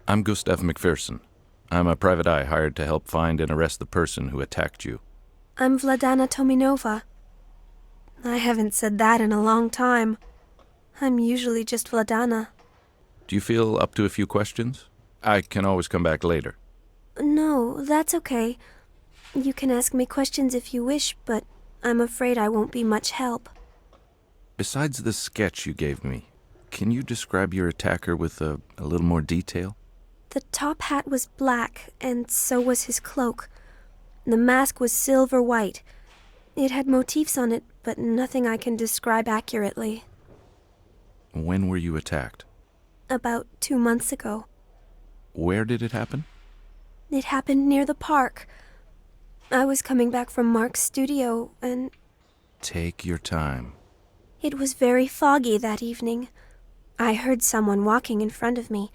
I'm Gustav McPherson. I'm a private eye hired to help find and arrest the person who attacked you. I'm Vladana Tominova. I haven't said that in a long time. I'm usually just Vladana. Do you feel up to a few questions? I can always come back later. No, that's okay. You can ask me questions if you wish, but I'm afraid I won't be much help. Besides the sketch you gave me, can you describe your attacker with a little more detail? The top hat was black, and so was his cloak. The mask was silver-white. It had motifs on it, but nothing I can describe accurately. When were you attacked? About 2 months ago. Where did it happen? It happened near the park. I was coming back from Mark's studio, and... Take your time. It was very foggy that evening. I heard someone walking in front of me.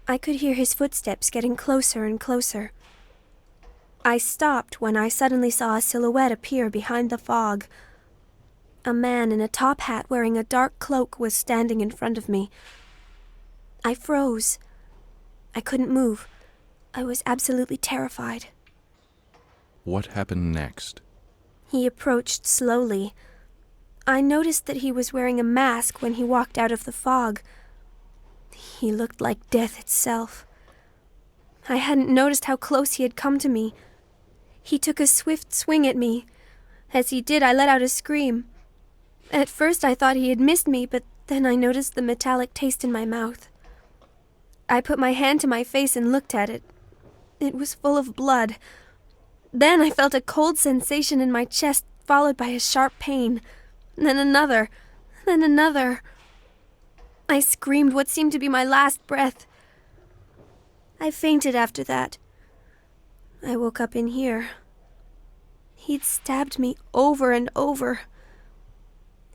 I could hear his footsteps getting closer and closer. I stopped when I suddenly saw a silhouette appear behind the fog. A man in a top hat wearing a dark cloak was standing in front of me. I froze. I couldn't move. I was absolutely terrified. What happened next? He approached slowly. I noticed that he was wearing a mask when he walked out of the fog. He looked like death itself. I hadn't noticed how close he had come to me. He took a swift swing at me. As he did, I let out a scream. At first I thought he had missed me, but then I noticed the metallic taste in my mouth. I put my hand to my face and looked at it. It was full of blood. Then I felt a cold sensation in my chest, followed by a sharp pain. Then another. Then another. I screamed what seemed to be my last breath. I fainted after that. I woke up in here. He'd stabbed me over and over.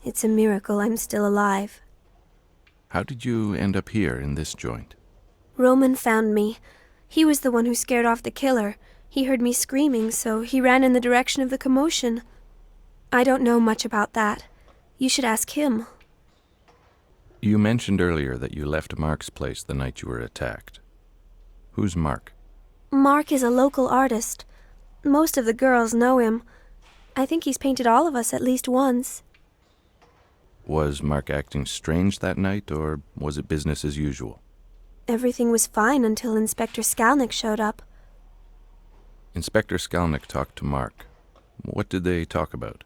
It's a miracle I'm still alive. How did you end up here in this joint? Roman found me. He was the one who scared off the killer. He heard me screaming, so he ran in the direction of the commotion. I don't know much about that. You should ask him. You mentioned earlier that you left Mark's place the night you were attacked. Who's Mark? Mark is a local artist. Most of the girls know him. I think he's painted all of us at least once. Was Mark acting strange that night, or was it business as usual? Everything was fine until Inspector Skalnick showed up. Inspector Skalnick talked to Mark. What did they talk about?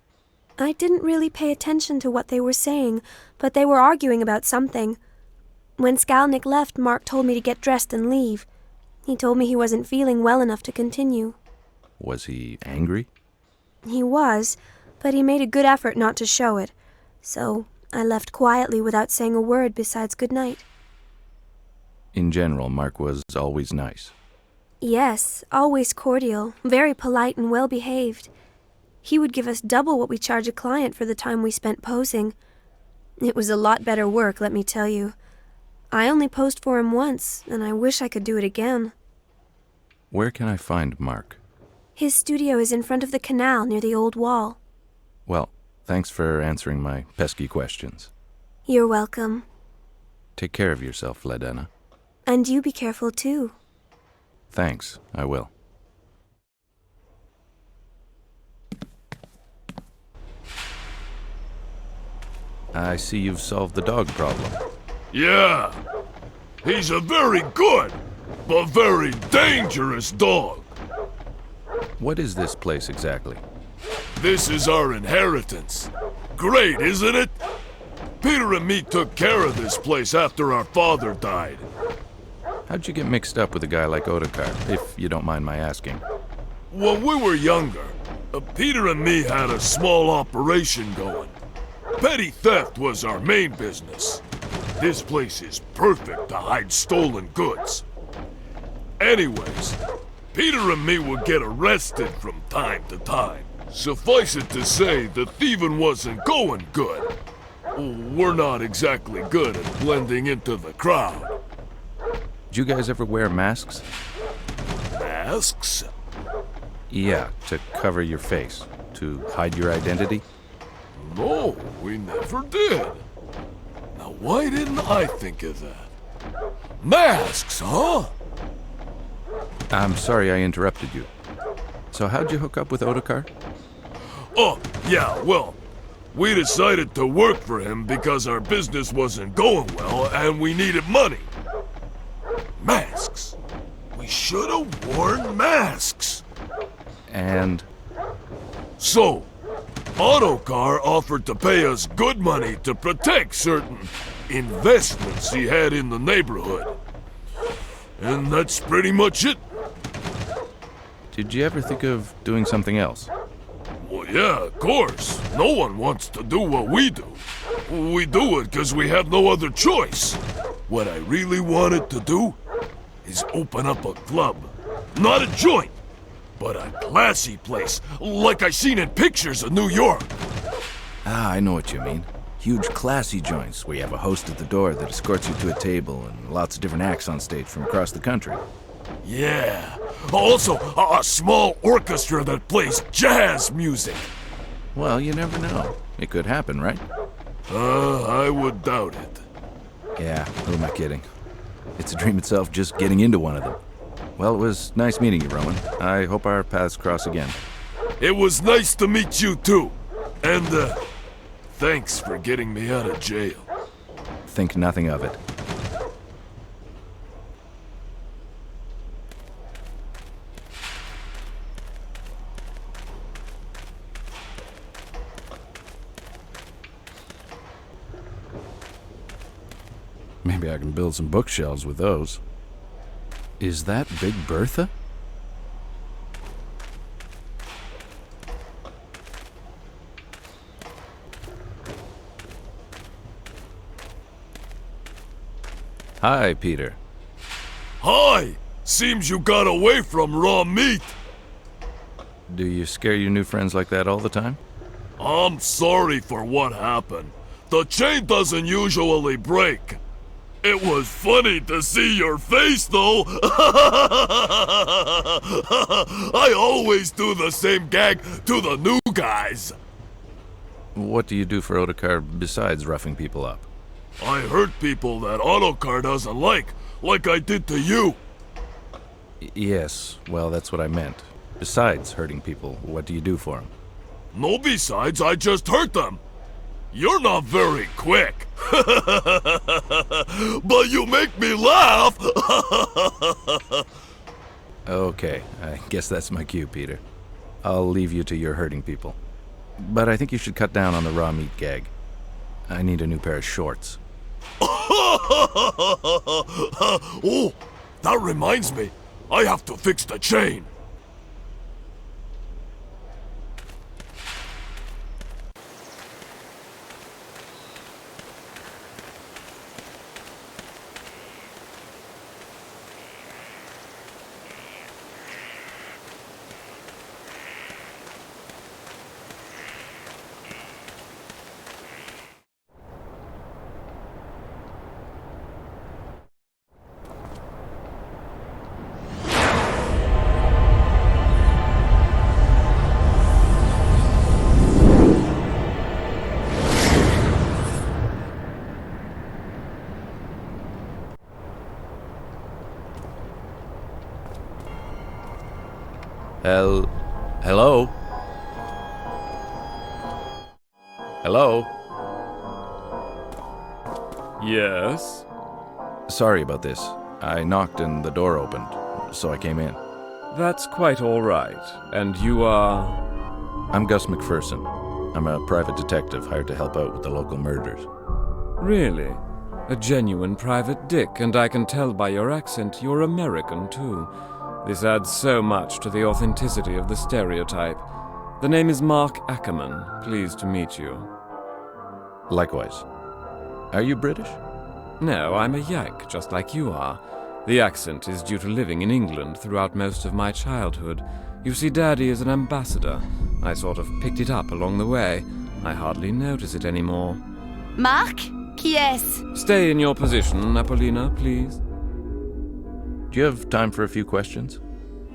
I didn't really pay attention to what they were saying, but they were arguing about something. When Skalnick left, Mark told me to get dressed and leave. He told me he wasn't feeling well enough to continue. Was he angry? He was, but he made a good effort not to show it. So I left quietly without saying a word besides good night. In general, Mark was always nice. Yes, always cordial, very polite and well-behaved. He would give us double what we charge a client for the time we spent posing. It was a lot better work, let me tell you. I only posed for him once, and I wish I could do it again. Where can I find Mark? His studio is in front of the canal near the old wall. Well, thanks for answering my pesky questions. You're welcome. Take care of yourself, Vladana. And you be careful, too. Thanks, I will. I see you've solved the dog problem. Yeah, he's a very good, but very dangerous dog. What is this place exactly? This is our inheritance. Great, isn't it? Peter and me took care of this place after our father died. How'd you get mixed up with a guy like Otakar, if you don't mind my asking? When we were younger, Peter and me had a small operation going. Petty theft was our main business. This place is perfect to hide stolen goods. Anyways, Peter and me would get arrested from time to time. Suffice it to say, the thieving wasn't going good. We're not exactly good at blending into the crowd. Did you guys ever wear masks? Masks? Yeah, to cover your face, to hide your identity? No, we never did. Now, why didn't I think of that? Masks, huh? I'm sorry I interrupted you. So how'd you hook up with Ottokar? Oh, yeah, well, we decided to work for him because our business wasn't going well and we needed money. Masks. We should have worn masks. And So, Ottokar offered to pay us good money to protect certain investments he had in the neighborhood. And that's pretty much it. did you ever think of doing something else? Well, yeah, of course. No one wants to do what we do. We do it because we have no other choice. What I really wanted to do is open up a club. Not a joint, but a classy place, like I seen in pictures of New York. Ah, I know what you mean. Huge classy joints where you have a host at the door that escorts you to a table and lots of different acts on stage from across the country. Yeah. Also, a small orchestra that plays jazz music. Well, you never know. It could happen, right? I would doubt it. Yeah, who am I kidding? It's a dream itself just getting into one of them. Well, it was nice meeting you, Roman. I hope our paths cross again. It was nice to meet you too. And, thanks for getting me out of jail. Think nothing of it. Maybe I can build some bookshelves with those. Is that Big Bertha? Hi, Peter. Hi! Seems you got away from raw meat. Do you scare your new friends like that all the time? I'm sorry for what happened. The chain doesn't usually break. It was funny to see your face, though. I always do the same gag to the new guys. What do you do for Ottokar besides roughing people up? I hurt people that Ottokar doesn't like I did to you. Yes, well, that's what I meant. Besides hurting people, what do you do for them? No besides, I just hurt them. You're not very quick. But you make me laugh. Okay, I guess that's my cue, Peter. I'll leave you to your hurting people. But I think you should cut down on the raw meat gag. I need a new pair of shorts. Oh, that reminds me. I have to fix the chain. Hello? Hello? Yes? Sorry about this. I knocked and the door opened, so I came in. That's quite all right. And you are... I'm Gus McPherson. I'm a private detective hired to help out with the local murders. Really? A genuine private dick, and I can tell by your accent you're American, too. This adds so much to the authenticity of the stereotype. The name is Mark Ackerman. Pleased to meet you. Likewise. Are you British? No, I'm a Yank, just like you are. The accent is due to living in England throughout most of my childhood. You see, Daddy is an ambassador. I sort of picked it up along the way. I hardly notice it anymore. Marc? Qui est-ce? Stay in your position, Apollina, please. Do you have time for a few questions?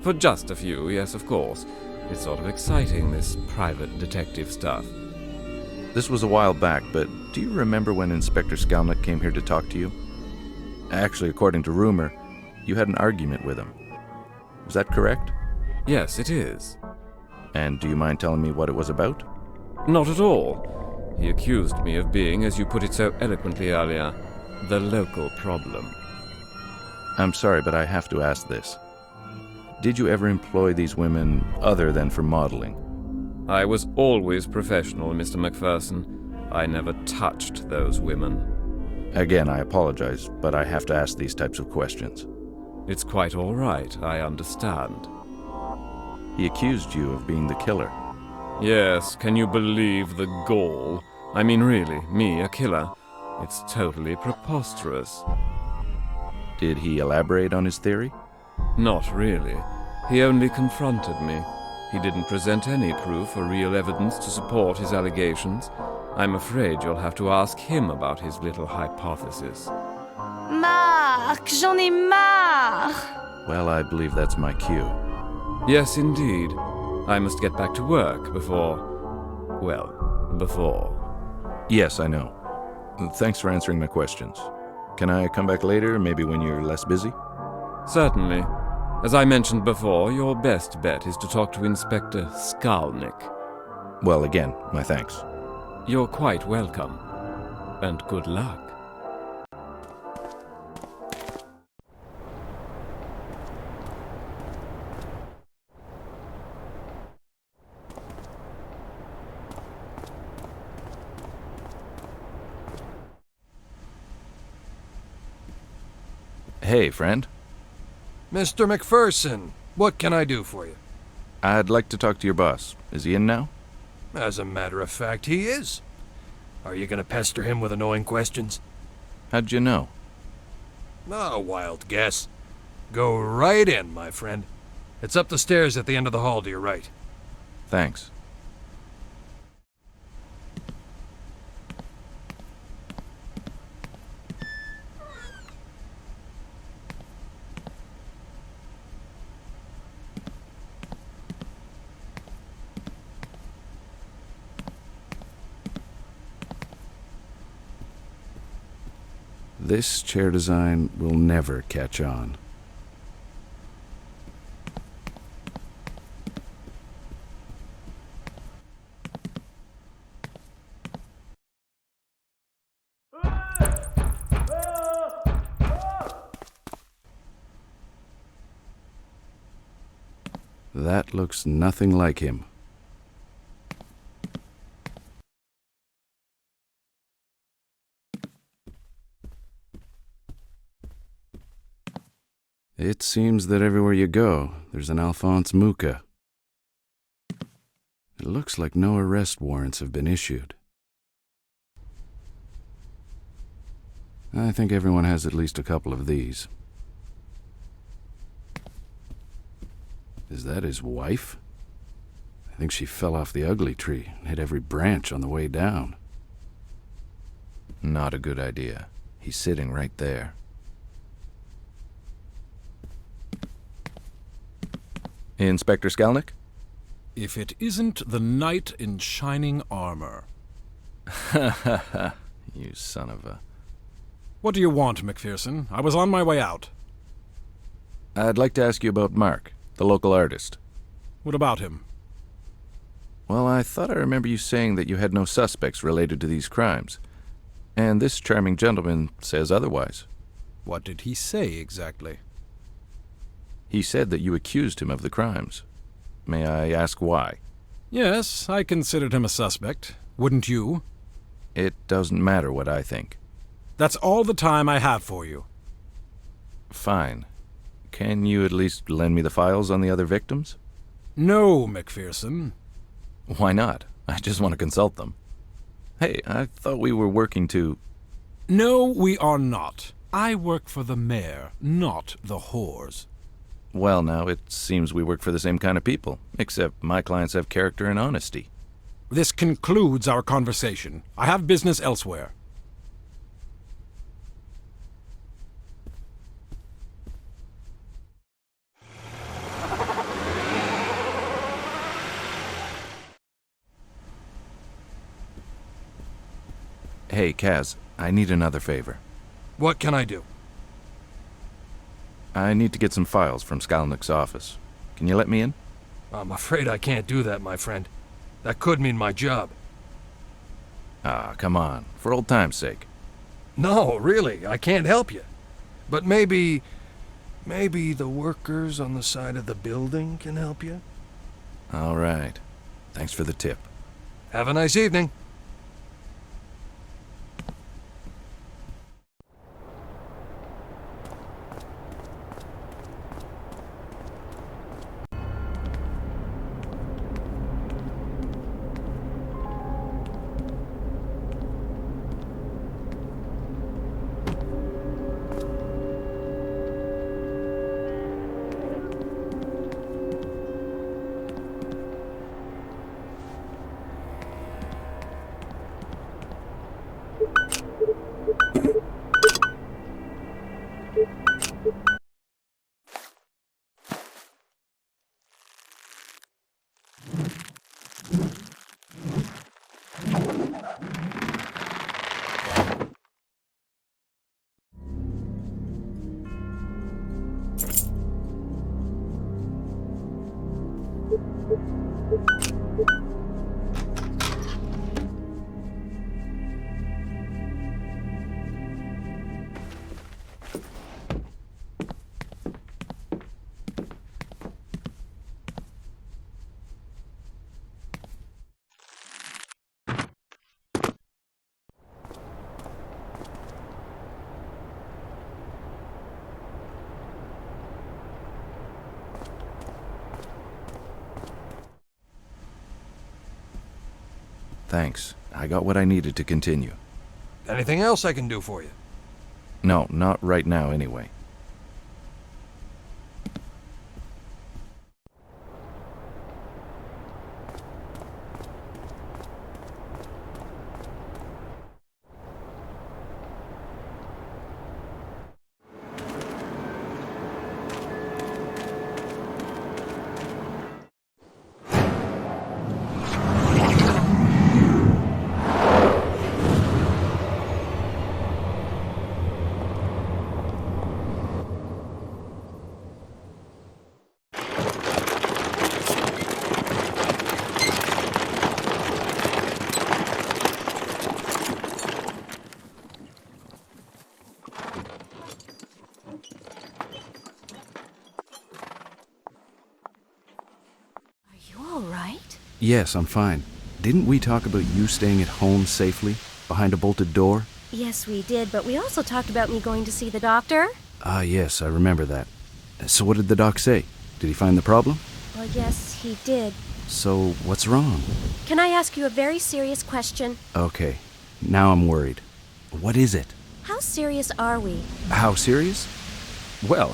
For just a few, yes, of course. It's sort of exciting, this private detective stuff. This was a while back, but do you remember when Inspector Skalnick came here to talk to you? Actually, according to rumor, you had an argument with him. Is that correct? Yes, it is. And do you mind telling me what it was about? Not at all. He accused me of being, as you put it so eloquently earlier, the local problem. I'm sorry, but I have to ask this. Did you ever employ these women other than for modeling? I was always professional, Mr. McPherson. I never touched those women. Again, I apologize, but I have to ask these types of questions. It's quite all right, I understand. He accused you of being the killer. Yes, can you believe the gall? I mean, really, me, a killer? It's totally preposterous. Did he elaborate on his theory? Not really. He only confronted me. He didn't present any proof or real evidence to support his allegations. I'm afraid you'll have to ask him about his little hypothesis. Marc, j'en ai marre! Well, I believe that's my cue. Yes, indeed. I must get back to work before... Yes, I know. Thanks for answering my questions. Can I come back later, maybe when you're less busy? Certainly. As I mentioned before, your best bet is to talk to Inspector Skalnick. Well, again, my thanks. You're quite welcome. And good luck. Hey, friend. Mr. McPherson, what can I do for you? I'd like to talk to your boss. Is he in now? As a matter of fact, he is. Are you gonna pester him with annoying questions? How'd you know? A wild guess. Go right in, my friend. It's up the stairs at the end of the hall to your right. Thanks. This chair design will never catch on. That looks nothing like him. It seems that everywhere you go, there's an Alphonse Mucha. It looks like no arrest warrants have been issued. I think everyone has at least a couple of these. Is that his wife? I think she fell off the ugly tree and hit every branch on the way down. Not a good idea. He's sitting right there. Inspector Skalnick? If it isn't the knight in shining armor. Ha ha ha, you son of a... What do you want, McPherson? I was on my way out. I'd like to ask you about Mark, the local artist. What about him? Well, I thought I remember you saying that you had no suspects related to these crimes. And this charming gentleman says otherwise. What did he say exactly? He said that you accused him of the crimes. May I ask why? Yes, I considered him a suspect. Wouldn't you? It doesn't matter what I think. That's all the time I have for you. Fine. Can you at least lend me the files on the other victims? No, McPherson. Why not? I just want to consult them. Hey, I thought we were working to... No, we are not. I work for the mayor, not the whores. Well, now, it seems we work for the same kind of people, except my clients have character and honesty. This concludes our conversation. I have business elsewhere. Hey, Kaz, I need another favor. What can I do? I need to get some files from Skalnick's office. Can you let me in? I'm afraid I can't do that, my friend. That could mean my job. Ah, come on. For old time's sake. No, really, I can't help you. But maybe the workers on the side of the building can help you? All right. Thanks for the tip. Have a nice evening. Thanks. I got what I needed to continue. Anything else I can do for you? No, not right now anyway. Yes, I'm fine. Didn't we talk about you staying at home safely, behind a bolted door? Yes, we did, but we also talked about me going to see the doctor. Ah, yes, I remember that. So what did the doc say? Did he find the problem? Well, yes, he did. So what's wrong? Can I ask you a very serious question? Okay, now I'm worried. What is it? How serious are we? How serious? Well,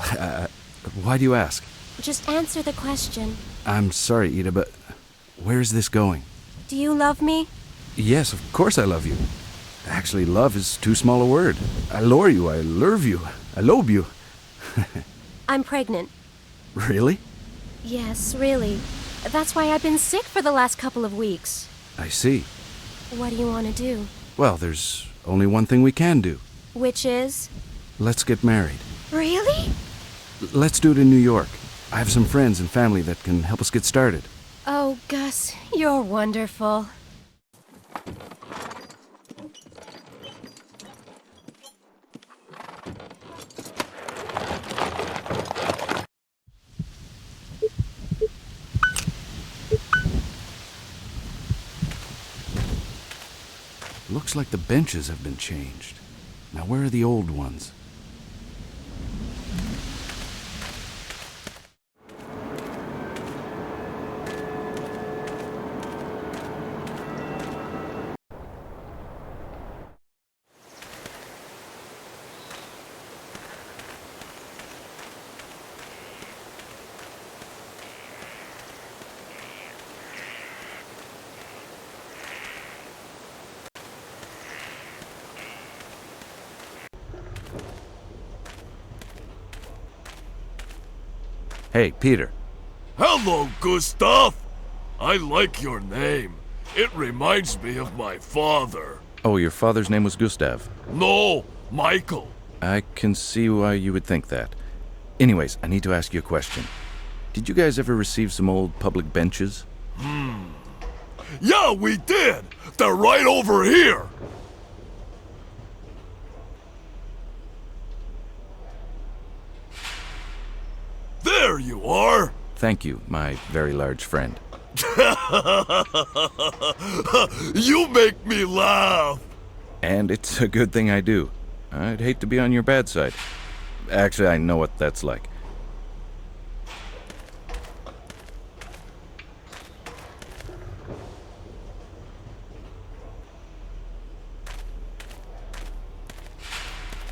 why do you ask? Just answer the question. I'm sorry, Ida, but where is this going? Do you love me? Yes, of course I love you. Actually, love is too small a word. I lure you, I lurve you, I lobe you. I'm pregnant. Really? Yes, really. That's why I've been sick for the last couple of weeks. I see. What do you want to do? Well, there's only one thing we can do. Which is? Let's get married. Really? Let's do it in New York. I have some friends and family that can help us get started. Oh, Gus, you're wonderful. Looks like the benches have been changed. Now where are the old ones? Hey, Peter. Hello, Gustav! I like your name. It reminds me of my father. Oh, your father's name was Gustav. No, Michael. I can see why you would think that. Anyways, I need to ask you a question. Did you guys ever receive some old public benches? Yeah, we did! They're right over here! There you are! Thank you, my very large friend. You make me laugh! And it's a good thing I do. I'd hate to be on your bad side. Actually, I know what that's like.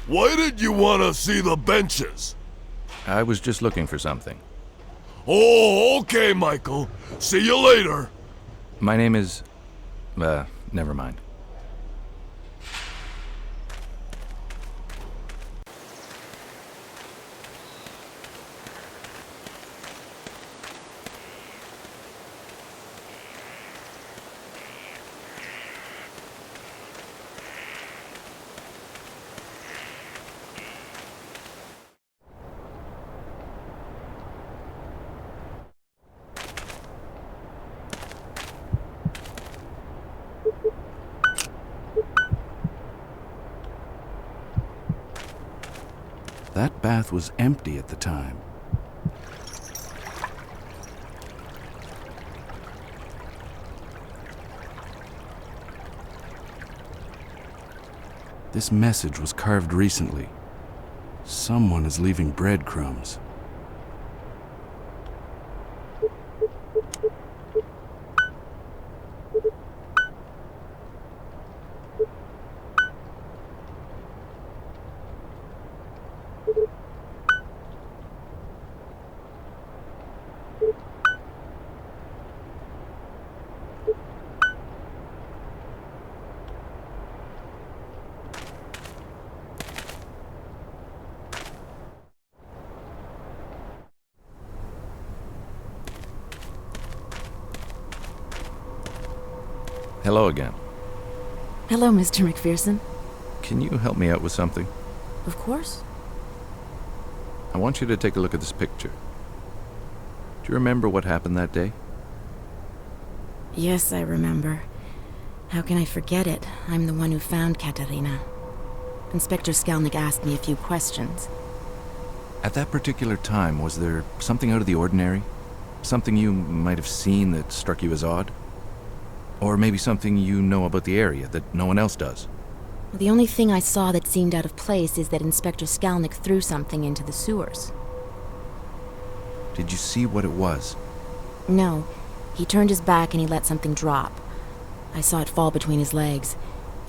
Why did you want to see the benches? I was just looking for something. Oh, okay, Michael. See you later. My name is... never mind. That bath was empty at the time. This message was carved recently. Someone is leaving breadcrumbs. Hello again. Hello, Mr. McPherson. Can you help me out with something? Of course. I want you to take a look at this picture. Do you remember what happened that day? Yes, I remember. How can I forget it? I'm the one who found Katerina. Inspector Skalnik asked me a few questions. At that particular time, was there something out of the ordinary? Something you might have seen that struck you as odd? Or maybe something you know about the area that no one else does? The only thing I saw that seemed out of place is that Inspector Skalnik threw something into the sewers. Did you see what it was? No. He turned his back and he let something drop. I saw it fall between his legs.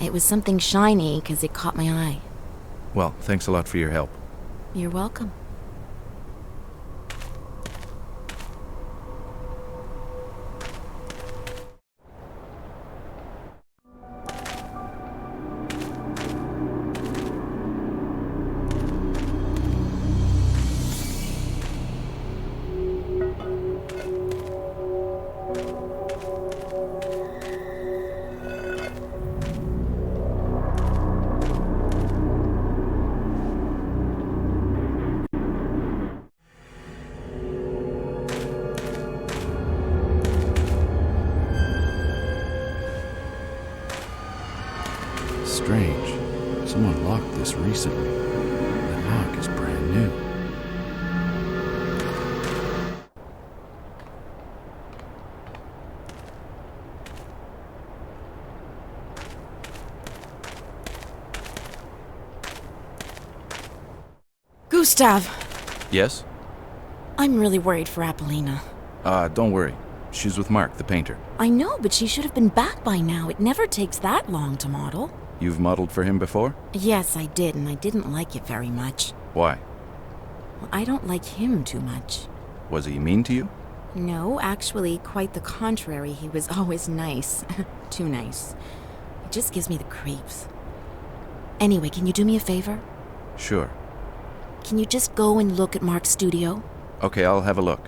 It was something shiny because it caught my eye. Well, thanks a lot for your help. You're welcome. Strange. Someone locked this recently. The lock is brand new. Gustav! Yes? I'm really worried for Apollina. Don't worry. She's with Mark, the painter. I know, but she should have been back by now. It never takes that long to model. You've modeled for him before? Yes, I did, and I didn't like it very much. Why? Well, I don't like him too much. Was he mean to you? No, actually, quite the contrary. He was always nice. Too nice. It just gives me the creeps. Anyway, can you do me a favor? Sure. Can you just go and look at Mark's studio? Okay, I'll have a look.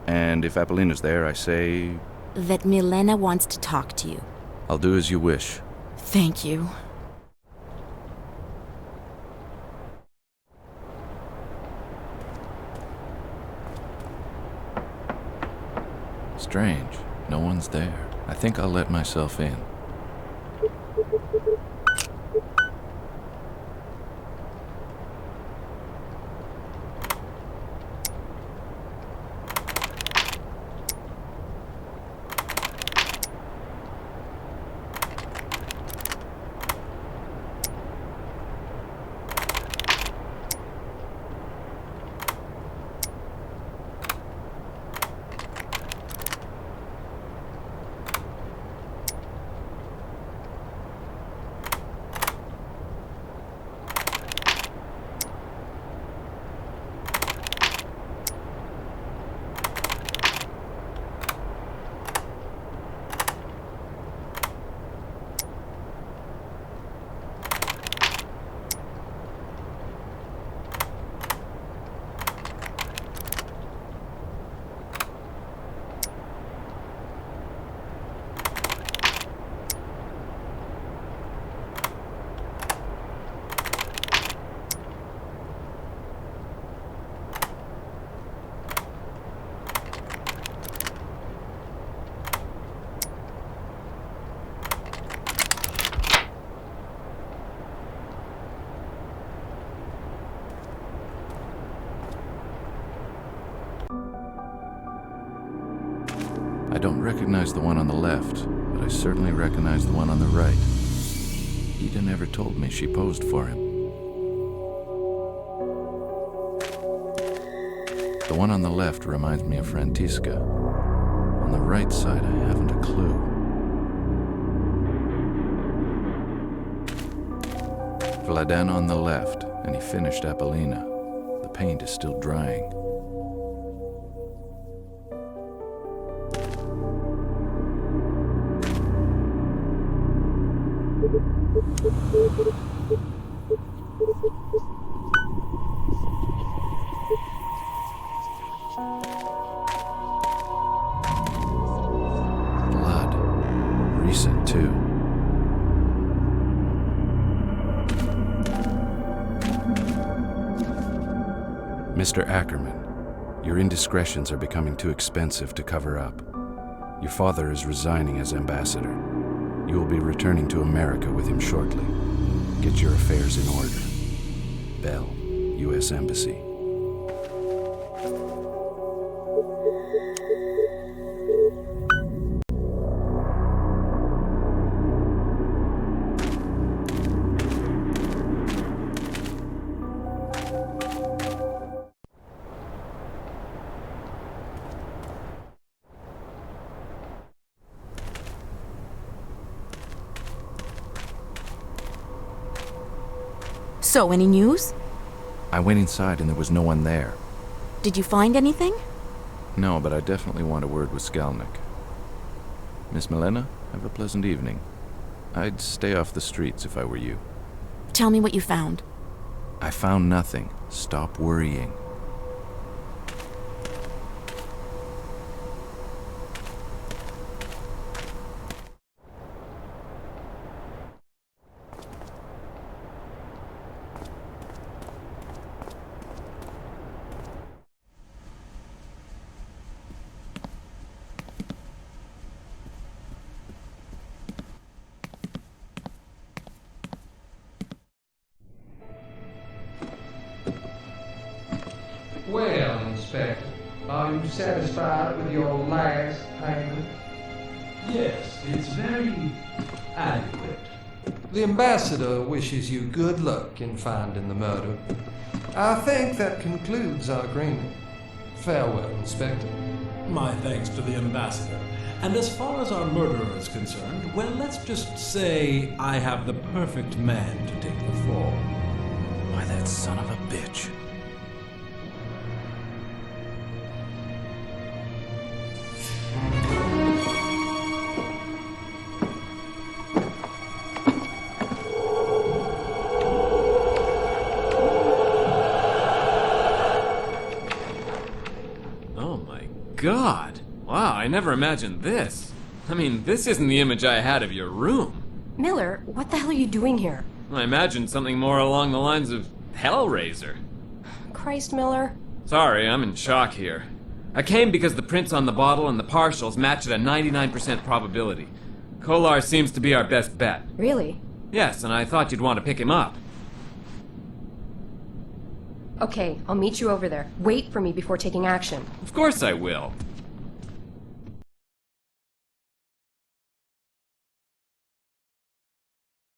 And if Apollina's there, I say... That Milena wants to talk to you. I'll do as you wish. Thank you. Strange. No one's there. I think I'll let myself in. I don't recognize the one on the left, but I certainly recognize the one on the right. Ida never told me she posed for him. The one on the left reminds me of Frantiska. On the right side, I haven't a clue. Vladen on the left, and he finished Apollina. The paint is still drying. Blood. Recent, too. Mr. Ackerman, your indiscretions are becoming too expensive to cover up. Your father is resigning as ambassador. You will be returning to America with him shortly. Get your affairs in order. Bell, U.S. Embassy. So, any news? I went inside and there was no one there. Did you find anything? No, but I definitely want a word with Skalnik. Miss Milena, have a pleasant evening. I'd stay off the streets if I were you. Tell me what you found. I found nothing. Stop worrying. Well, Inspector, are you satisfied with your last payment? Yes, it's very adequate. The ambassador wishes you good luck in finding the murderer. I think that concludes our agreement. Farewell, Inspector. My thanks to the ambassador. And as far as our murderer is concerned, well, let's just say I have the perfect man to take the fall. Why, that son of a bitch. God! Wow, I never imagined this. I mean, this isn't the image I had of your room. Miller, what the hell are you doing here? I imagined something more along the lines of Hellraiser. Christ, Miller. Sorry, I'm in shock here. I came because the prints on the bottle and the partials match at a 99% probability. Kolar seems to be our best bet. Really? Yes, and I thought you'd want to pick him up. Okay, I'll meet you over there. Wait for me before taking action. Of course I will.